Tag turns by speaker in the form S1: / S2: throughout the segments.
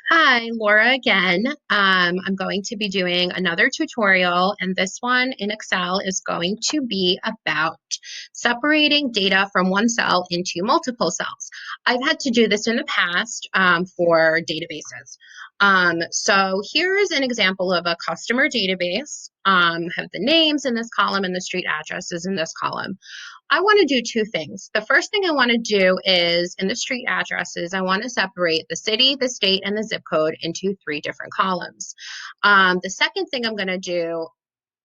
S1: Hi, Laura again. I'm going to be doing another tutorial, and this one in Excel is going to be about separating data from one cell into multiple cells. I've had to do this in the past for databases. So here's an example of a customer database. Have the names in this column and the street addresses in this column. I want to do two things. The first thing I want to do is in the street addresses, I want to separate the city, the state, and the zip code into three different columns. The second thing I'm going to do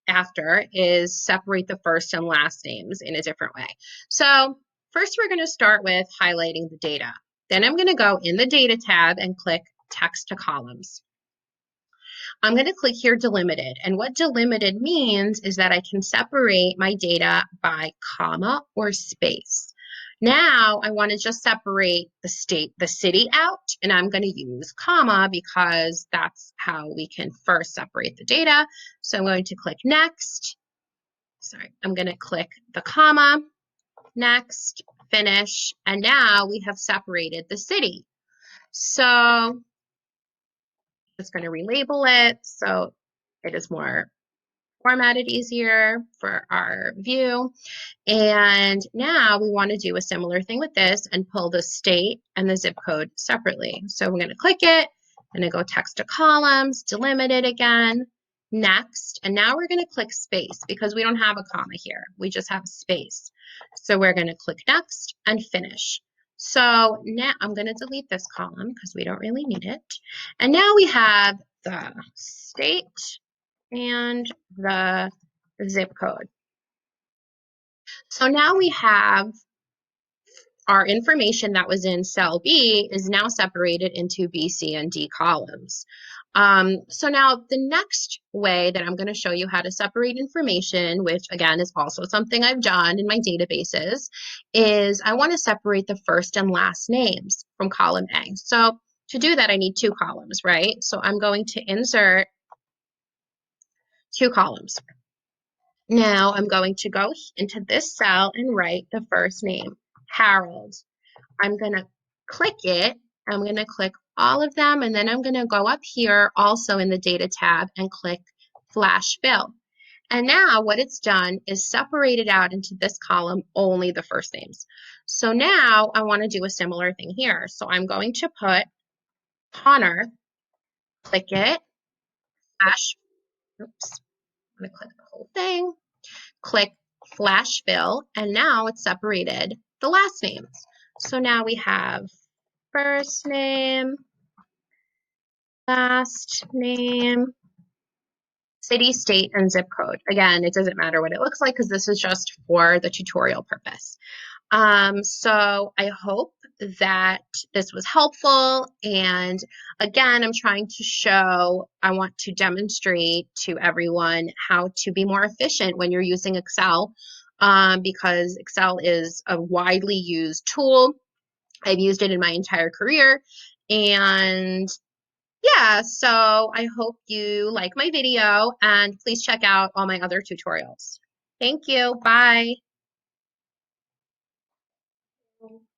S1: after is separate the first and last names in a different way. So first we're going to start with highlighting the data. Then I'm going to go in the data tab and click text to columns. I'm going to click here delimited. And what delimited means is that I can separate my data by comma or space. Now I want to just separate the state, the city out, and I'm going to use comma because that's how we can first separate the data. So I'm going to click next. Sorry, I'm going to click the comma, next, finish, and now we have separated the city. So just going to relabel it so it is more formatted easier for our view. And now we want to do a similar thing with this and pull the state and the zip code separately. So we're going to click it and then go text to columns, delimit it again, next. And now we're going to click space because we don't have a comma here. We just have space. So we're going to click next and finish. So now I'm going to delete this column because we don't really need it. And now we have the state and the zip code. So now we have our information that was in cell B is now separated into B, C, and D columns. So now the next way that I'm going to show you how to separate information, which again is also something I've done in my databases, is I want to separate the first and last names from column A. So to do that, I need two columns, right? So I'm going to insert two columns. Now I'm going to go into this cell and write the first name, Harold. I'm going to click it. I'm going to click all of them, and then I'm going to go up here also in the data tab and click flash fill. And now what it's done is separated out into this column only the first names. So now I want to do a similar thing here. So I'm going to put Connor, click it, flash, oops, I'm going to click the whole thing, click flash fill, and now it's separated the last names. So now we have first name, last name, city, state, and zip code. Again, it doesn't matter what it looks like because this is just for the tutorial purpose. So I hope that this was helpful. And again, I'm trying to show, I want to demonstrate to everyone how to be more efficient when you're using Excel, because Excel is a widely used tool. I've used it in my entire career. And yeah, so I hope you like my video and please check out all my other tutorials. Thank you. Bye.